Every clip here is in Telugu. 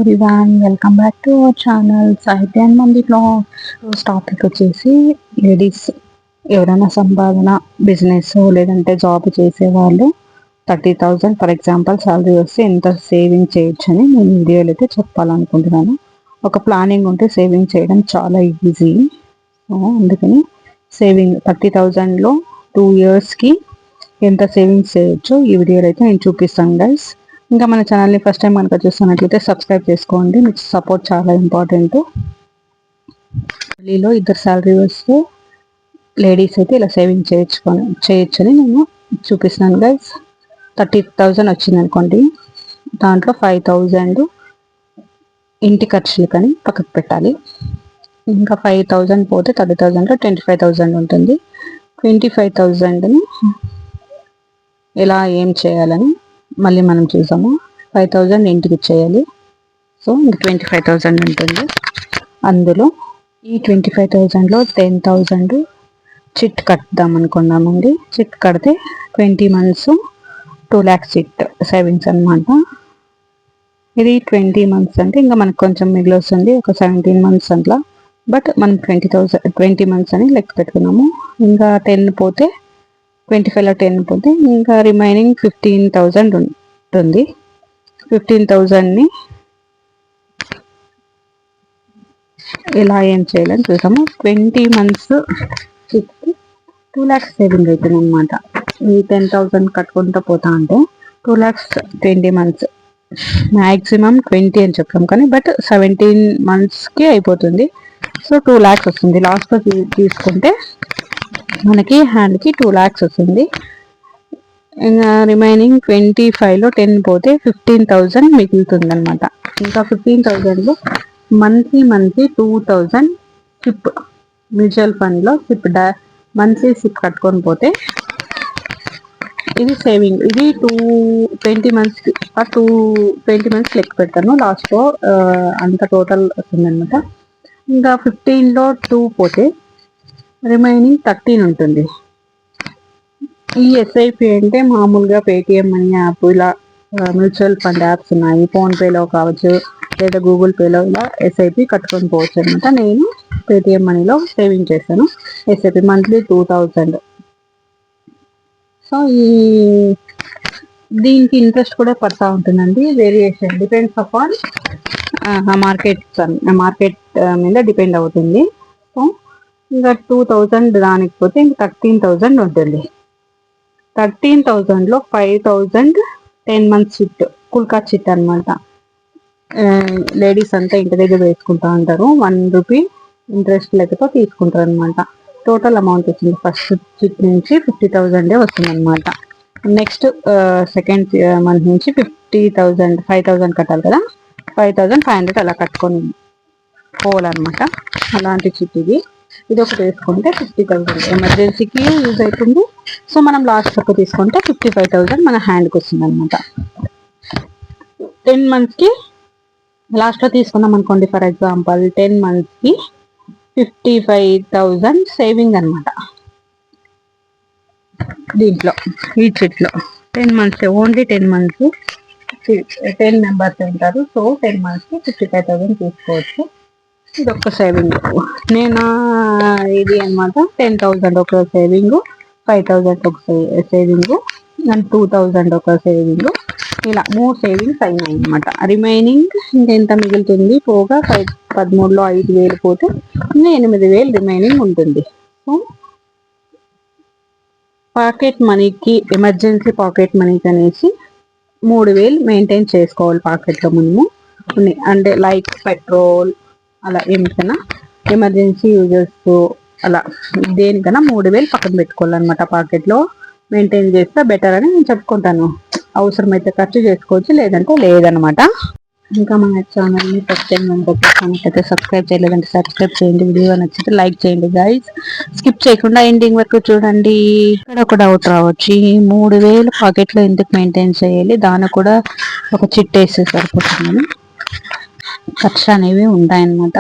Everyone, welcome back to our channel సాహిత్య అండ్ మంది బ్లాగ్స్. టాపిక్ వచ్చేసి లేడీస్ ఎవరైనా సంపాదన బిజినెస్ లేదంటే జాబ్ చేసేవాళ్ళు 30,000 ఫర్ ఎగ్జాంపుల్ శాలరీ వస్తే ఎంత సేవింగ్ చేయొచ్చు అని నేను వీడియోలో అయితే చెప్పాలనుకుంటున్నాను. ఒక ప్లానింగ్ ఉంటే సేవింగ్ చేయడం చాలా ఈజీ. సో అందుకని సేవింగ్ 30,000లో 2 yearsకి ఎంత సేవింగ్స్ చేయొచ్చో ఈ వీడియోలో అయితే నేను చూపిస్తాను గైస్. ఇంకా మన ఛానల్ని ఫస్ట్ టైం కనుక చూస్తున్నట్లయితే సబ్స్క్రైబ్ చేసుకోండి, మీకు సపోర్ట్ చాలా ఇంపార్టెంట్. ఢిల్లీలో 2 శాలరీ వస్తే లేడీస్ అయితే ఇలా సేవింగ్ చేయొచ్చని నేను చూపిస్తున్నాను గైస్. 30,000 వచ్చింది అనుకోండి, దాంట్లో 5,000 ఇంటి ఖర్చులు కానీ పక్కకు పెట్టాలి. ఇంకా 5,000 పోతే 30,000లో 25,000 ఉంటుంది. 25,000ని ఎలా ఏం చేయాలని మళ్ళీ మనం చూసాము. 5,000 ఇంటికి ఇచ్చేయాలి. సో ఇంక 25,000 ఉంటుంది. అందులో ఈ 25,000లో 10,000 చిట్ కట్టుదాం అనుకున్నామండి. చిట్ కడితే 20 months 2 lakhs చిట్ సేవింగ్స్ అనమాట. ఇది 20 months అంటే ఇంకా మనకు కొంచెం మిగిలి వస్తుంది, ఒక 17 months అట్లా. బట్ మనం 20 months అని లెక్క పెట్టుకున్నాము. ఇంకా 10 పోతే 25లో 10 పోతే ఇంకా రిమైనింగ్ 15,000 ఉంటుంది. 15,000ని ఇలా ఏం చేయాలని చూసాము. 20 months 2 lakhs సేవింగ్ అవుతుంది అనమాట. ఈ 10,000 కట్టుకుంటూ పోతా అంటే 2 lakhs 20 months, మ్యాక్సిమం 20 అని చెప్తాం కానీ బట్ 17 monthsకి అయిపోతుంది. సో 2 lakhs వస్తుంది. లాస్ట్లో తీసుకుంటే మనకి హ్యాండ్కి 2 lakhs వస్తుంది. ఇంకా రిమైనింగ్ 25లో 10 పోతే 15,000 మిగులుతుంది అనమాట. ఇంకా 15,000లో మంత్లీ 2,000 సిప్ మ్యూచువల్ ఫండ్లో సిప్ మంత్లీ సిప్ కట్టుకొని పోతే ఇది సేవింగ్. ఇది 20 monthsకి 20 months లెక్క పెడతాను. లాస్ట్లో అంత టోటల్ వస్తుంది అనమాట. ఇంకా 15లో 2 పోతే రిమైనింగ్ 13 ఉంటుంది. ఈ ఎస్ఐపి అంటే మామూలుగా పేటిఎం మనీ యాప్, ఇలా మ్యూచువల్ ఫండ్ యాప్స్ ఉన్నాయి. ఫోన్పేలో కావచ్చు లేదా గూగుల్ పేలో ఇలా ఎస్ఐపి కట్టుకొని పోవచ్చు అనమాట. నేను పేటిఎం మనీలో సేవింగ్ చేశాను. SIP monthly 2,000. సో దీనికి ఇంట్రెస్ట్ కూడా పడతా ఉంటుందండి. వేరియేషన్ డిపెండ్స్ అపాన్ మార్కెట్ మీద డిపెండ్ అవుతుంది. సో ఇంకా 2,000 దానికి పోతే ఇంకా 13,000 ఉంటుంది. 13,000లో 5,000 10 months చిట్, కుల్కా చిట్ అనమాట. లేడీస్ అంతా ఇంటి దగ్గర వేసుకుంటా ఉంటారు. 1 రూపీ ఇంట్రెస్ట్ లెక్కతో తీసుకుంటారు అనమాట. టోటల్ అమౌంట్ వచ్చింది ఫస్ట్ చిట్ నుంచి 50,000 వస్తుంది అనమాట. నెక్స్ట్ సెకండ్ మంత్ నుంచి 50,000 5,000 కట్టాలి కదా, 5,500 అలా కట్టుకొని పోవాలన్నమాట. అలాంటి చిట్ ఇది ఒకటి వేసుకుంటే 50,000 ఎమర్జెన్సీకి యూజ్ అవుతుంది. సో మనం లాస్ట్ వరకు తీసుకుంటే 55,000 మన హ్యాండ్కి వస్తుంది అనమాట. 10 monthsకి లాస్ట్లో తీసుకున్నాం అనుకోండి, ఫర్ ఎగ్జాంపుల్ 10 monthsకి 55,000 సేవింగ్ అనమాట. దీంట్లో ఈ చిట్లో 10 months, ఓన్లీ 10 months 10 members ఉంటారు. సో 10 monthsకి 55,000 తీసుకోవచ్చు. ఇది ఒక సేవింగ్. నేను ఇది అనమాట 10,000 ఒక సేవింగ్, 5,000 ఒక సేవింగ్, అండ్ 2,000 ఒక సేవింగ్. ఇలా 3 సేవింగ్స్ అయినాయి అనమాట. రిమైనింగ్ ఇంకెంత మిగులుతుంది పోగా 13లో 5,000 పోతే ఇంకా 8,000 రిమైనింగ్ ఉంటుంది. సో పాకెట్ మనీకి, ఎమర్జెన్సీ పాకెట్ మనీకి అనేసి 3,000 మెయింటైన్ చేసుకోవాలి పాకెట్లో మనము. అంటే లైక్ పెట్రోల్ అలా ఏమికైనా ఎమర్జెన్సీ యూజెస్ అలా దేనికైనా 3,000 పక్కన పెట్టుకోవాలన్నమాట. పాకెట్లో మెయింటైన్ చేస్తే బెటర్ అని నేను చెప్పుకుంటాను. అవసరమైతే ఖర్చు చేసుకోవచ్చు, లేదంటే లేదనమాట. ఇంకా మన ఛానల్ని ఫస్ట్ టైం అయితే సబ్స్క్రైబ్ చేయలేదంటే సబ్స్క్రైబ్ చేయండి. వీడియో నచ్చితే లైక్ చేయండి గైస్. స్కిప్ చేయకుండా ఎండింగ్ వరకు చూడండి. ఇక్కడ ఒక డౌట్ రావచ్చు, 3,000 పాకెట్లో ఎందుకు మెయింటైన్ చేయాలి, దానికి కూడా ఒక చిట్ వేస్తే సరిపోతుందని. ఖర్చు అనేవి ఉంటాయన్నమాట.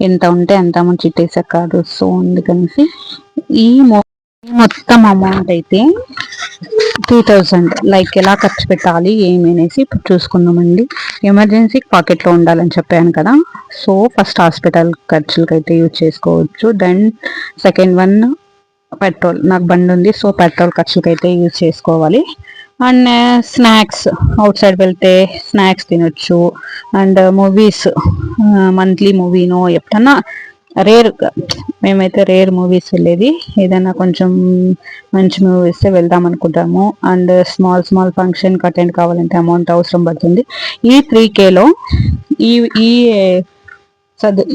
ఎంత ఉంటే అంత అమౌంట్ చిట్ వేసే కాదు. సో అందుకనేసి ఈ మొత్తం అమౌంట్ అయితే 3000 లైక్ ఎలా ఖర్చు పెట్టాలి ఏమి అనేసి ఇప్పుడు చూసుకుందామండి. ఎమర్జెన్సీ పాకెట్లో ఉండాలని చెప్పాను కదా. సో ఫస్ట్ హాస్పిటల్ ఖర్చులకైతే యూజ్ చేసుకోవచ్చు. దెన్ సెకండ్ వన్ పెట్రోల్, నాకు బండి ఉంది సో పెట్రోల్ ఖర్చులకైతే యూజ్ చేసుకోవాలి. అండ్ స్నాక్స్, అవుట్ సైడ్ వెళ్తే స్నాక్స్ తినొచ్చు. అండ్ మూవీస్, మంత్లీ మూవీనో ఎప్పుడన్నా రేర్, మేమైతే రేర్ మూవీస్ వెళ్ళేది, ఏదైనా కొంచెం మంచి మూవీస్ వెళ్దాం అనుకుంటాము. అండ్ స్మాల్ స్మాల్ ఫంక్షన్కి అటెండ్ కావాలంటే అమౌంట్ అవసరం పడుతుంది. ఈ 3Kలో ఈ ఈ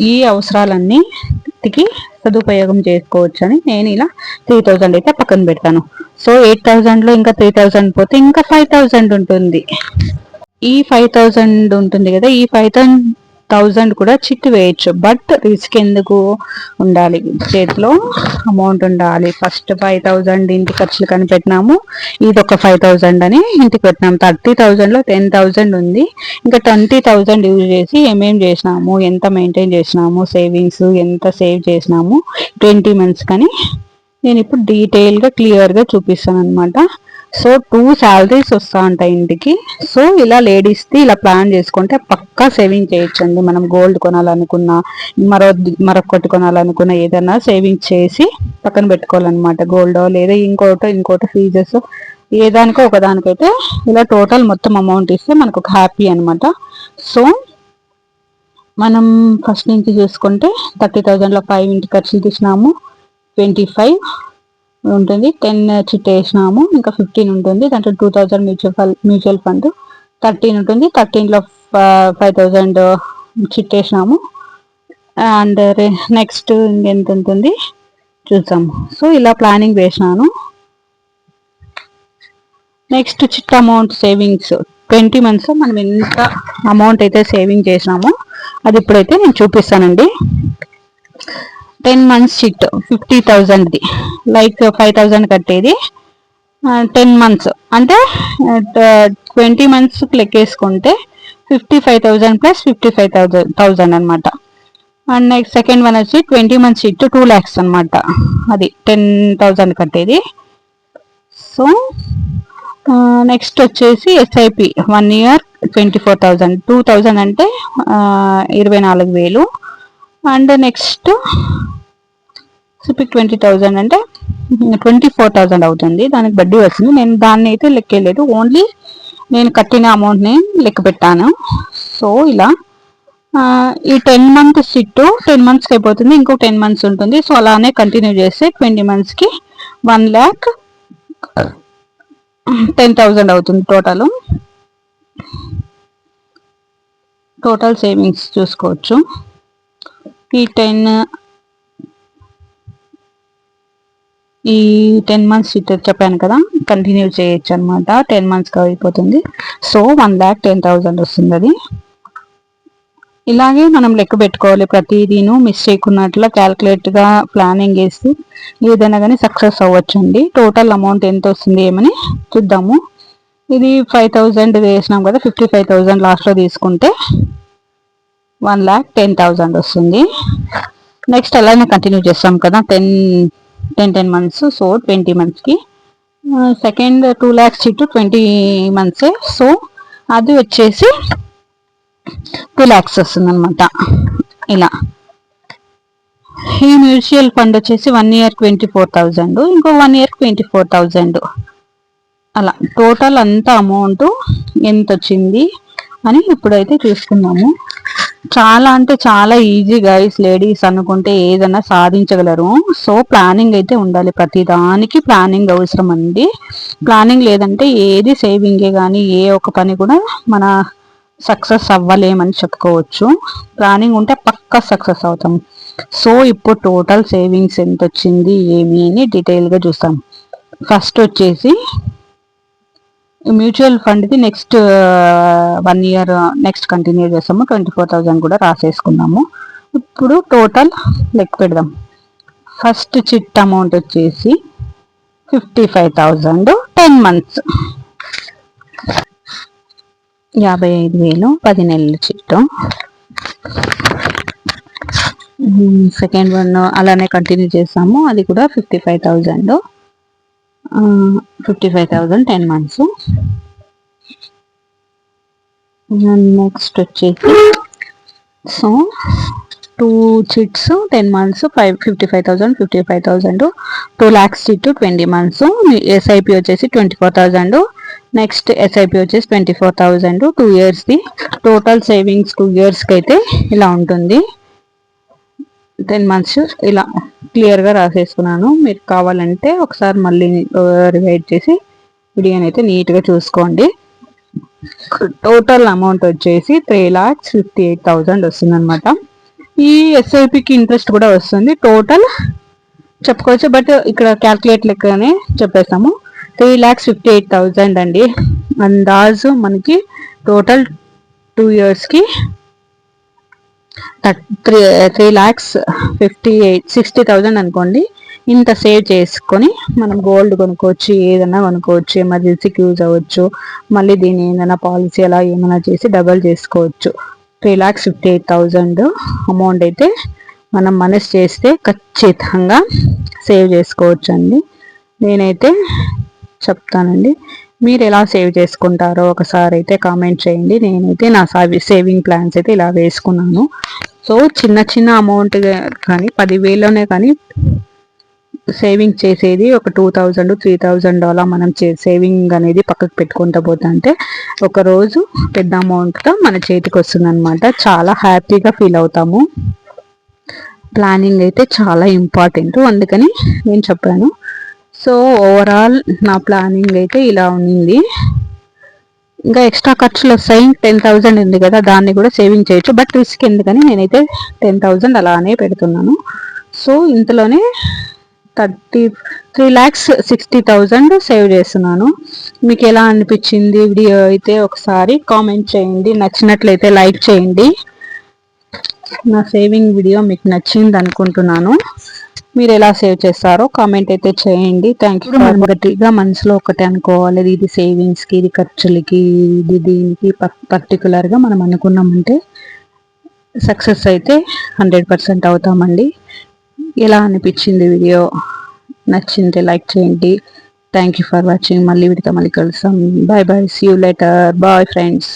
ఈ అవసరాలన్నిటికి సదుపయోగం చేసుకోవచ్చు అని నేను ఇలా 3000 అయితే పక్కన పెడతాను. సో 8000లో ఇంకా 3000 పోతే ఇంకా 5000 ఉంటుంది. ఈ 5000 ఉంటుంది కదా, ఈ 5000 కూడా చిట్టు వేయచ్చు. బట్ రిస్క్ ఎందుకు, ఉండాలి చేతిలో అమౌంట్ ఉండాలి. ఫస్ట్ 5000 ఇంటి ఖర్చులు కనిపెట్టినాము, ఇది ఒక 5000 అని ఇంటికి పెట్టినాము. 30,000లో 10,000 ఉంది. ఇంకా 20,000 యూజ్ చేసి ఏమేం చేసినాము, ఎంత మెయింటైన్ చేసినాము, సేవింగ్స్ ఎంత సేవ్ చేసినాము 20 months కానీ నేను ఇప్పుడు డీటెయిల్గా క్లియర్గా చూపిస్తాను అనమాట. సో 2 salaries వస్తూ ఉంటాయి ఇంటికి. సో ఇలా లేడీస్ది ఇలా ప్లాన్ చేసుకుంటే పక్కా సేవింగ్ చేయొచ్చండి. మనం గోల్డ్ కొనాలనుకున్నా, మరొకటి కొనాలనుకున్నా ఏదైనా సేవింగ్ చేసి పక్కన పెట్టుకోవాలన్నమాట. గోల్డ్ లేదా ఇంకోటి ఫీజెస్ ఏదానికో ఒకదానికైతే ఇలా టోటల్ మొత్తం అమౌంట్ ఇస్తే మనకు ఒక హ్యాపీ అనమాట. సో మనం ఫస్ట్ నుంచి చూసుకుంటే 30,000లో 5 ఇంటి ఖర్చులు తీసినాము, 25 ఉంటుంది, 10 చిట్ వేసినాము, ఇంకా 15 ఉంటుంది. దాంట్లో 2000 మ్యూచువల్ ఫండ్, 13 ఉంటుంది. 13లో 5000 చిట్ వేసినాము. అండ్ నెక్స్ట్ ఇంకెంత ఉంటుంది చూద్దాము. సో ఇలా ప్లానింగ్ వేసినాను. Next chit amount savings 20 months మనం ఎంత అమౌంట్ అయితే సేవింగ్ చేసినామో అది ఇప్పుడైతే నేను చూపిస్తానండి. 10 months చిట్ 50,000ది, లైక్ 5,000 కట్టేది 10 months అంటే 20 months లెక్కేసుకుంటే 55,000 ప్లస్ 55,000 అనమాట. అండ్ నెక్స్ట్ సెకండ్ వన్ వచ్చి 20 months చిట్ 2 lakhs అనమాట, అది 10,000 కట్టేది. సో నెక్స్ట్ వచ్చేసి SIP 1 year 24,000, 2,000 అంటే 24,000. అండ్ నెక్స్ట్ సిపిక్ 20,000 అంటే 24,000 అవుతుంది. దానికి వడ్డీ వస్తుంది. నేను దాన్ని అయితే లెక్కలేదు, ఓన్లీ నేను కట్టిన అమౌంట్ని లెక్క పెట్టాను. సో ఇలా ఈ 10 months సిట్టు 10 monthsకి అయిపోతుంది, ఇంకో 10 months ఉంటుంది. సో అలానే కంటిన్యూ చేస్తే 20 monthsకి 1,10,000 అవుతుంది టోటల్ సేవింగ్స్ చూసుకోవచ్చు. ఈ 10 months చెప్పాను కదా, కంటిన్యూ చేయొచ్చు అనమాట. 10 monthsకి అయిపోతుంది. సో 1,10,000 వస్తుంది. అది ఇలాగే మనం లెక్క పెట్టుకోవాలి, ప్రతిదీను మిస్ చేయకున్నట్ల క్యాల్కులేట్గా ప్లానింగ్ వేసి ఏదైనా కానీ సక్సెస్ అవ్వచ్చండి. టోటల్ అమౌంట్ ఎంత వస్తుంది ఏమని చూద్దాము. ఇది 5,000 వేసినాం కదా, 55,000 లాస్ట్లో తీసుకుంటే 1,10,000 వస్తుంది. నెక్స్ట్ అలానే కంటిన్యూ చేస్తాం కదా, 10 months. సో 20 monthsకి సెకండ్ 2 lakhs చిట్టు 20 months. సో అది వచ్చేసి 2 lakhs వస్తుంది అనమాట. ఇలా ఈ మ్యూచువల్ ఫండ్ వచ్చేసి 1 year 24,000, ఇంకో 1 year 24,000. అలా టోటల్ అంత అమౌంట్ ఎంత వచ్చింది అని ఇప్పుడైతే చూసుకుందాము. చాలా అంటే చాలా ఈజీ గైస్, లేడీస్ అనుకుంటే ఏదైనా సాధించగలరు. సో ప్లానింగ్ అయితే ఉండాలి, ప్రతి దానికి ప్లానింగ్ అవసరం అండి. ప్లానింగ్ లేదంటే ఏది సేవింగే కానీ ఏ ఒక్క పని కూడా మన సక్సెస్ అవ్వలేమని చెప్పుకోవచ్చు. ప్లానింగ్ ఉంటే పక్కా సక్సెస్ అవుతాం. సో ఇప్పుడు టోటల్ సేవింగ్స్ ఎంత వచ్చింది ఏమి అని డీటెయిల్గా చూస్తాం. ఫస్ట్ వచ్చేసి మ్యూచువల్ ఫండ్ది నెక్స్ట్ 1 year నెక్స్ట్ కంటిన్యూ చేస్తాము. 24,000 కూడా రాసేసుకున్నాము. ఇప్పుడు టోటల్ లెక్క పెడదాం. ఫస్ట్ చిట్ అమౌంట్ వచ్చేసి 55,000, 10 months 55,000, 10 నెలల చిట్టు. సెకండ్ వన్ అలానే కంటిన్యూ చేస్తాము, అది కూడా 55,000. 55,000 10 months. నెక్స్ట్ వచ్చేసి so 2 chits 10 months 55,000 2 lakhs chit 20 months SIP వచ్చేసి 24,000. నెక్స్ట్ SIP వచ్చేసి 24,000 2 yearsది టోటల్ సేవింగ్స్ 2 yearsకి అయితే ఇలా ఉంటుంది. 10 months ఇలా క్లియర్గా రాసేసుకున్నాను. మీరు కావాలంటే ఒకసారి మళ్ళీ రివైడ్ చేసి వీడియోని అయితే నీట్గా చూసుకోండి. టోటల్ అమౌంట్ వచ్చేసి 3,58,000 వస్తుంది అనమాట. ఈ SIPకి ఇంట్రెస్ట్ కూడా వస్తుంది. టోటల్ చెప్పుకోవచ్చు, బట్ ఇక్కడ క్యాల్కులేట్ లెక్కనే చెప్పేస్తాము. 3,58,000 అండి. అందాజు మనకి టోటల్ 2 yearsకి 3,60,000 అనుకోండి. ఇంత సేవ్ చేసుకొని మనం గోల్డ్ కొనుక్కోవచ్చు, ఏదైనా కొనుక్కోవచ్చు, ఎమర్జెన్సీకి యూజ్ అవ్వచ్చు. మళ్ళీ దీన్ని ఏదైనా పాలసీ అలా ఏమైనా చేసి డబల్ చేసుకోవచ్చు. 3,58,000 అమౌంట్ అయితే మనం మనసు చేస్తే ఖచ్చితంగా సేవ్ చేసుకోవచ్చు అండి. నేనైతే చెప్తానండి, మీరు ఎలా సేవ్ చేసుకుంటారో ఒకసారి అయితే కామెంట్ చేయండి. నేనైతే నా సేవింగ్ ప్లాన్స్ అయితే ఇలా వేసుకున్నాను. సో చిన్న చిన్న అమౌంట్ కానీ 10,000లోనే కానీ సేవింగ్ చేసేది ఒక 2,000 3,000 అలా మనం సేవింగ్ అనేది పక్కకు పెట్టుకుంటూ పోతుంటే ఒకరోజు పెద్ద అమౌంట్తో మన చేతికి వస్తుంది అనమాట. చాలా హ్యాపీగా ఫీల్ అవుతాము. ప్లానింగ్ అయితే చాలా ఇంపార్టెంట్, అందుకని నేను చెప్పాను. సో ఓవరాల్ నా ప్లానింగ్ అయితే ఇలా ఉంది. ఇంకా ఎక్స్ట్రా ఖర్చులు వస్తాయి. 10,000 ఉంది కదా, దాన్ని కూడా సేవింగ్ చేయొచ్చు, బట్ రిస్క్ ఎందుకని నేనైతే 10,000 అలానే పెడుతున్నాను. సో ఇంతలోనే 3,60,000 సేవ్ చేస్తున్నాను. మీకు ఎలా అనిపించింది వీడియో అయితే ఒకసారి కామెంట్ చేయండి. నచ్చినట్లయితే లైక్ చేయండి. నా సేవింగ్ వీడియో మీకు నచ్చింది అనుకుంటున్నాను. మీరు ఎలా సేవ్ చేస్తారో కామెంట్ అయితే చేయండి. Thank you. మనం గట్టిగా మనసులో ఒకటి అనుకోవాలి, ఇది సేవింగ్స్కి, ఇది ఖర్చులకి, ఇది దీనికి పర్టికులర్గా మనం అనుకున్నామంటే సక్సెస్ అయితే 100% అవుతామండి. ఎలా అనిపించింది వీడియో? నచ్చింటే లైక్ చేయండి. Thank you for watching. మళ్ళీ వీడితో మళ్ళీ కలుస్తాం. Bye bye, see you later. Bye friends.